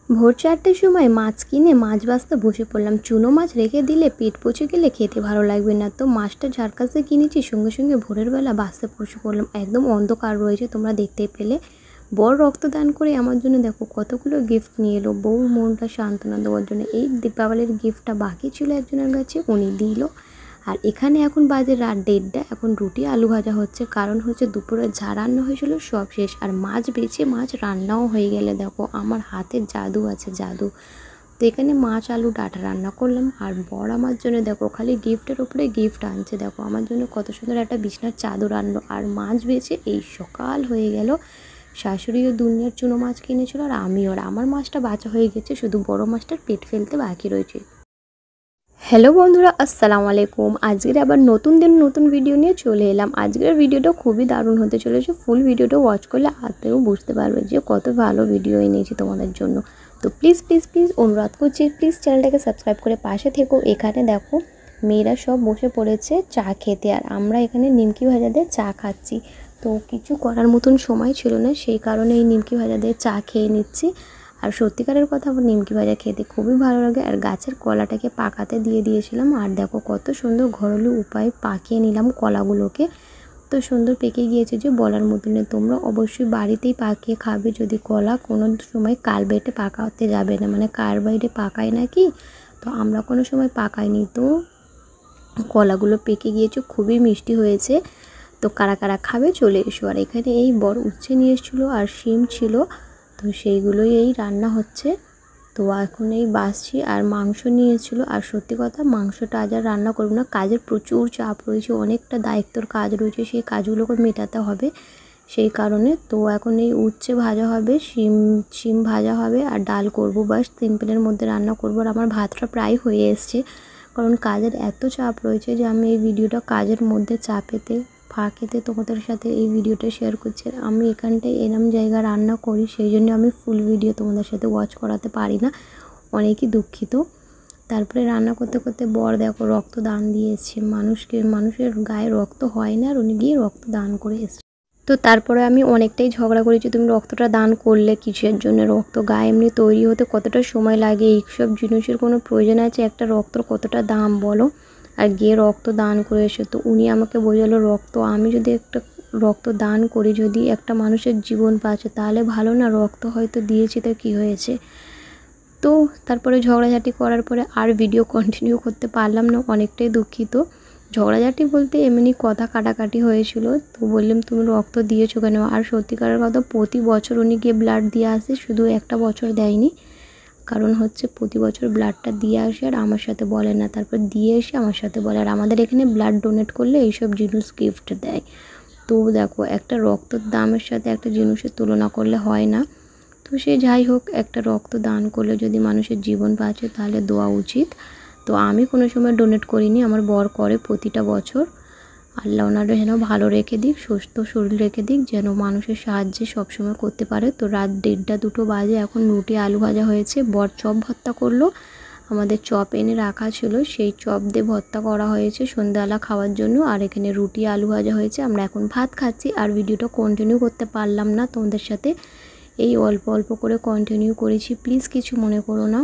ভোর ৪টের সময় মাছ কিনে মাছ ভাজতে বসে পড়লাম। চুনো মাছ রেখে দিলে পেট পচে গেলে খেতে ভালো লাগবে না, তো মাছটা যার কাছে কিনেছি সঙ্গে সঙ্গে ভোরের বেলা ভাজতে বসে পড়লাম। একদম অন্ধকার রয়েছে, তোমরা দেখতেই পেলে। বর রক্তদান করে আমার জন্য দেখো কতগুলো গিফট নিয়ে এলো, বউ মনটা সান্ত্বনা দেওয়ার জন্য। এই দীপাবলির গিফটটা বাকি ছিল একজনের কাছে, উনি দিল। আর এখানে এখন বাজে রাত 1:30, এখন রুটি আলু ভাজা হচ্ছে, কারণ হচ্ছে দুপুরে যা রান্না হয়েছিল সব শেষ। আর মাছ বেছে মাছ রান্নাও হয়ে গেলে দেখো আমার হাতে জাদু আছে, জাদু। তো এখানে মাছ আলু ডাঁটা রান্না করলাম। আর বর আমার জন্য দেখো খালি গিফটের উপরে গিফট আনছে, দেখো আমার জন্য কত সুন্দর একটা বিছনার চাদর আনলো। আর মাছ বেছে এই সকাল হয়ে গেল। শাশুড়িও দুনিয়ার চুনো মাছ কিনেছিল আর আমিও। আর আমার মাছটা বাঁচা হয়ে গেছে, শুধু বড় মাছটার পেট ফেলতে বাকি রয়েছে। হ্যালো বন্ধুরা, আসসালামু আলাইকুম। আজকের আবার নতুন দিন নতুন ভিডিও নিয়ে চলে এলাম। আজকের ভিডিওটা খুবই দারুণ হতে চলেছে, ফুল ভিডিওটা ওয়াচ করলে আতেও বুঝতে পারবে যে কত ভালো ভিডিও এনেছি তোমাদের জন্য। তো প্লিজ প্লিজ প্লিজ অনুরোধ করছি, প্লিজ চ্যানেলটাকে সাবস্ক্রাইব করে পাশে থেকো। এখানে দেখো মেয়েরা সব বসে পড়েছে চা খেতে, আর আমরা এখানে নিমকি ভাজা দিয়ে চা খাচ্ছি। তো কিছু করার মতন সময় ছিল না, সেই কারণে এই নিমকি ভাজা দিয়ে চা খেয়ে নিচ্ছি। আর সত্যিকারের কথা, আমার নিমকি ভাজা খেতে খুবই ভালো লাগে। আর গাছের কলাটাকে পাকাতে দিয়ে দিয়েছিলাম, আর দেখো কত সুন্দর ঘরোয়া উপায়ে পাকিয়ে নিলাম কলাগুলোকে। তো সুন্দর পেকে গিয়েছে যে বলার মতো নেই। তোমরা অবশ্যই বাড়িতেই পাকিয়ে খাবে যদি কলা কোনো সময় কার্বাইটে পাকাতে যাবে না, মানে কার্বাইটে পাকায় নাকি, তো আমরা কোনো সময় পাকাইনি। তো কলাগুলো পেকে গিয়েছে, খুবই মিষ্টি হয়েছে। তো কারা কারা খাবে চলে এসো। আর এখানে এই বড় উচ্ছে নিয়ে এসেছিলো আর শিম ছিল, তো সেইগুলোই এই রান্না হচ্ছে। তো এখন এই বাসছি। আর মাংস নিয়েছিল, আর সত্যি কথা মাংসটা আজ আর রান্না করবো না, কাজের প্রচুর চাপ রয়েছে, অনেকটা দায়িত্বর কাজ রয়েছে, সেই কাজগুলোকে মেটাতে হবে সেই কারণে। তো এখন এই উচ্ছে ভাজা হবে, শিম ভাজা হবে, আর ডাল করব, বাস সিম্পলের মধ্যে রান্না করবো। আর আমার ভাতটা প্রায় হয়ে এসছে, কারণ কাজের এত চাপ রয়েছে যে আমি এই ভিডিওটা কাজের মধ্যে চাপেতে ফাঁকেতে তোমাদের সাথে এই ভিডিওটা শেয়ার করছি। আর আমি এখানটায় এরম জায়গা রান্না করি, সেই জন্য আমি ফুল ভিডিও তোমাদের সাথে ওয়াচ করাতে পারি না, অনেকই দুঃখিত। তারপরে রান্না করতে করতে বর দেখো রক্তদান দিয়েছে মানুষকে, মানুষের গায়ে রক্ত হয় না, আর উনি গিয়ে রক্তদান করে এসেছে। তো তারপরে আমি অনেকটাই ঝগড়া করেছি, তুমি রক্তটা দান করলে কিসের জন্য, রক্ত গায়ে এমনি তৈরি হতে কতটা সময় লাগে, এইসব জিনিসের কোনো প্রয়োজন আছে, একটা রক্তর কতটা দাম বলো, আর গিয়ে রক্ত দান করে এসে। তো উনি আমাকে বোঝালো রক্ত, আমি যদি একটা রক্ত দান করি, যদি একটা মানুষের জীবন বাঁচে তাহলে ভালো না, রক্ত হয়তো দিয়েছি তো কী হয়েছে। তো তারপরে ঝগড়াঝাটি করার পরে আর ভিডিও কন্টিনিউ করতে পারলাম না, অনেকটাই দুঃখিত। ঝগড়াঝাটি বলতে এমনি কথা কাটাকাটি হয়েছিল। তো বললাম তুমি রক্ত দিয়েছো কেন। আর সত্যিকারের কথা প্রতি বছর উনি গিয়ে ব্লাড দিয়ে আসে, শুধু একটা বছর দেয়নি, কারণ হচ্ছে প্রতি বছর ব্লাডটা দিয়ে আসে আর আমার সাথে বলে না, তারপর দিয়ে এসে আমার সাথে বলে। আর আমাদের এখানে ব্লাড ডোনেট করলে এইসব জিনিস গিফট দেয়। তো দেখো একটা রক্তর দামের সাথে একটা জিনিসের তুলনা করলে হয় না। তো সে যাই হোক, একটা রক্ত দান করলে যদি মানুষের জীবন বাঁচে তাহলে দেওয়া উচিত। তো আমি কোনো সময় ডোনেট করিনি, আমার বর করে প্রতিটা বছর। আল্লাহ ওনারা যেন ভালো রেখে দিক, সুস্থ শরীর রেখে দিক, যেন মানুষের সাহায্যে সবসময় করতে পারে। তো রাত 1:30-2 বাজে, এখন রুটি আলু ভাজা হয়েছে, বর চপ ভর্তা করলো, আমাদের চপ এনে রাখা ছিল, সেই চপ দিয়ে ভর্তা করা হয়েছে সন্ধ্যাবেলা খাওয়ার জন্য। আর এখানে রুটি আলু ভাজা হয়েছে, আমরা এখন ভাত খাচ্ছি। আর ভিডিওটা কন্টিনিউ করতে পারলাম না তোমাদের সাথে, এই অল্প অল্প করে কন্টিনিউ করেছি, প্লিজ কিছু মনে করো না।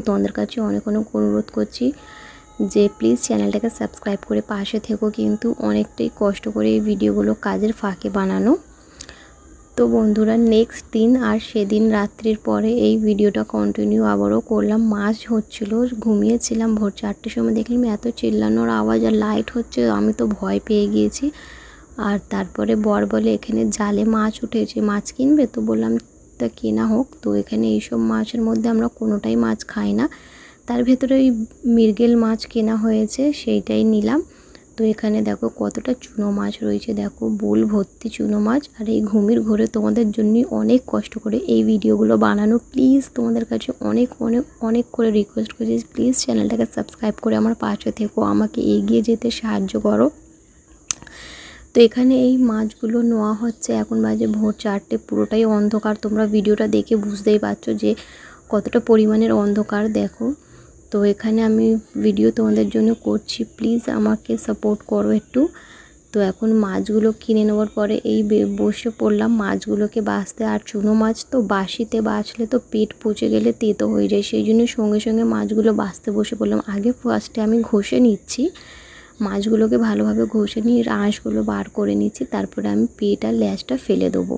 তোমাদের কাছে অনেক অনেক অনুরোধ করছি যে প্লিজ চ্যানেলটাকে সাবস্ক্রাইব করে পাশে থেকো, কিন্তু অনেকটাই কষ্ট করে এই ভিডিওগুলো কাজের ফাঁকে বানানো। তো বন্ধুরা নেক্সট দিন আর সেদিন রাত্রির পরে এই ভিডিওটা কন্টিনিউ আবারও করলাম। মাছ হচ্ছিল, ঘুমিয়েছিলাম, ভোর 4টের সময় দেখলাম এত চিল্লানোর আওয়াজ আর লাইট হচ্ছে, আমি তো ভয় পেয়ে গিয়েছি। আর তারপরে বর বলে এখানে জালে মাছ উঠেছে, মাছ কিনবে, তো বললাম তা কেনা হোক। তো এখানে এইসব মাছের মধ্যে আমরা কোনোটাই মাছ খাই না, তার ভেতরে ওই মৃগেল মাছ কেনা হয়েছে, সেইটাই নিলাম। তো এখানে দেখো কতটা চুনো মাছ রয়েছে, দেখো বোল ভর্তি চুনো মাছ। আর এই ঘুমির ঘরে তোমাদের জন্য অনেক কষ্ট করে এই ভিডিওগুলো বানানো, প্লিজ তোমাদের কাছে অনেক অনেক অনেক করে রিকোয়েস্ট করছি, প্লিজ চ্যানেলটাকে সাবস্ক্রাইব করে আমার পাশে থেকো, আমাকে এগিয়ে যেতে সাহায্য করো। তো এখানে এই মাছগুলো নেওয়া হচ্ছে, এখন বাজে ভোর 4টে, পুরোটাই অন্ধকার, তোমরা ভিডিওটা দেখে বুঝতেই পারছো যে কতটা পরিমাণের অন্ধকার দেখো। তো এখানে আমি ভিডিও তোমাদের জন্য করছি, প্লিজ আমাকে সাপোর্ট করো একটু। তো এখন মাছগুলো কিনে নেওয়ার পরে এই বসে পড়লাম মাছগুলোকে বাছতে। আর চুনো মাছ তো বাসিতে বাছলে তো পেট পচে গেলে তেতো হয়ে যায়, সেই জন্য সঙ্গে সঙ্গে মাছগুলো বাছতে বসে পড়লাম। আগে ফার্স্টে আমি ঘষে নিচ্ছি মাছগুলোকে, ভালোভাবে ঘষে নিয়ে আঁশগুলো বার করে নিচ্ছি, তারপরে আমি পেট আর ল্যাজটা ফেলে দেবো।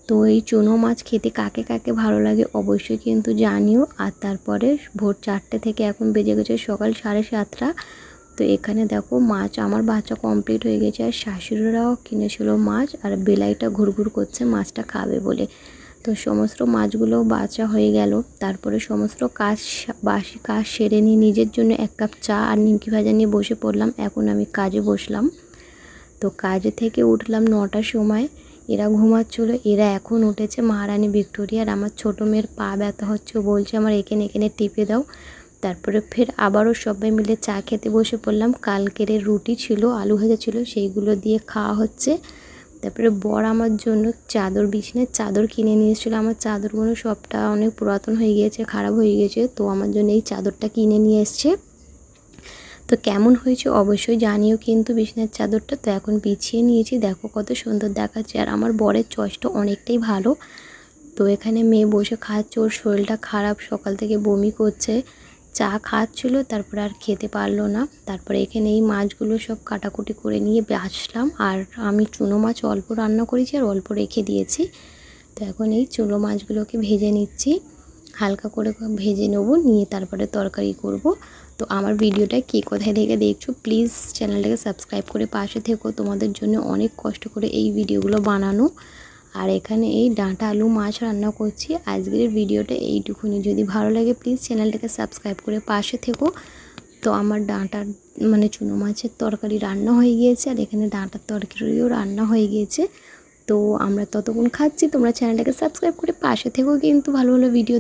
তো এই চুনো মাছ খেতে কাকে কাকে ভালো লাগে অবশ্যই কিন্তু জানিও। আর তারপরে ভোর 4টে থেকে এখন বেজে গেছে সকাল 7:30। তো এখানে দেখো মাছ আমার বাচ্চা কমপ্লিট হয়ে গেছে, আর শাশুড়িরাও কিনেছিল মাছ, আর বেলাইটা ঘুরঘুর করছে মাছটা খাবে বলে। তো সমস্ত মাছগুলো বাছা হয়ে গেল, তারপরে সমস্ত বাসি কাজ সেরে নিয়ে নিজের জন্য 1 কাপ চা আর নিমকি ভাজা নিয়ে বসে পড়লাম। এখন আমি কাজে বসলাম। তো কাজে থেকে উঠলাম 9টার সময়। এরা ঘুমাচ্ছিল, এরা এখন উঠেছে, মহারানী ভিক্টোরিয়া। আর আমার ছোটো মেয়ের পা ব্যথা হচ্ছে, বলছে আমার এখানে এখানে টিপে দাও। তারপরে ফের আবারও সবাই মিলে চা খেতে বসে পড়লাম। কালকের রুটি ছিল, আলু ভাজা ছিল, সেইগুলো দিয়ে খাওয়া হচ্ছে। তারপরে বর আমার জন্য বিছানার চাদর কিনে নিয়ে এসেছিলো। আমার চাদরগুলো সবটা অনেক পুরাতন হয়ে গিয়েছে, খারাপ হয়ে গেছে, তো আমার জন্য এই চাদরটা কিনে নিয়ে এসছে। তো কেমন হয়েছে অবশ্যই জানিও কিন্তু বিছানার চাদরটা। তো এখন বিছিয়ে নিয়েছি, দেখো কত সুন্দর দেখাচ্ছে। আর আমার বরের চয়েসটা অনেকটাই ভালো। তো এখানে মেয়ে বসে খাচ্ছে, ওর শরীরটা খারাপ, সকাল থেকে বমি করছে, চা খাচ্ছিলো, তারপরে আর খেতে পারলো না। তারপরে এখানে এই মাছগুলো সব কাটাকুটি করে নিয়ে আসলাম। আর আমি চুনো মাছ অল্প রান্না করেছি আর অল্প রেখে দিয়েছি। তো এখন এই চুনো মাছগুলোকে ভেজে নিচ্ছি, হালকা করে ভেজে নেবো, নিয়ে তারপরে তরকারি করব। তো আমার ভিডিওটা কে কোথায় থেকে দেখছো প্লিজ চ্যানেলটাকে সাবস্ক্রাইব করে পাশে থেকো, তোমাদের জন্য অনেক কষ্ট করে এই ভিডিওগুলো বানানো। আর এখানে এই ডাঁটা আলু মাছ রান্না করছি। আজকের ভিডিওটা এইটুকুনি, যদি ভালো লাগে প্লিজ চ্যানেলটাকে সাবস্ক্রাইব করে পাশে থেকো। তো আমার ডাঁটার চুনো মাছের তরকারি রান্না হয়ে গিয়েছে, আর এখানে ডাঁটার তরকারিও রান্না হয়ে গিয়েছে। তো আমরা ততক্ষণ খাচ্ছি, তোমরা চ্যানেলটাকে সাবস্ক্রাইব করে পাশে থেকো কিন্তু ভালো ভালো ভিডিও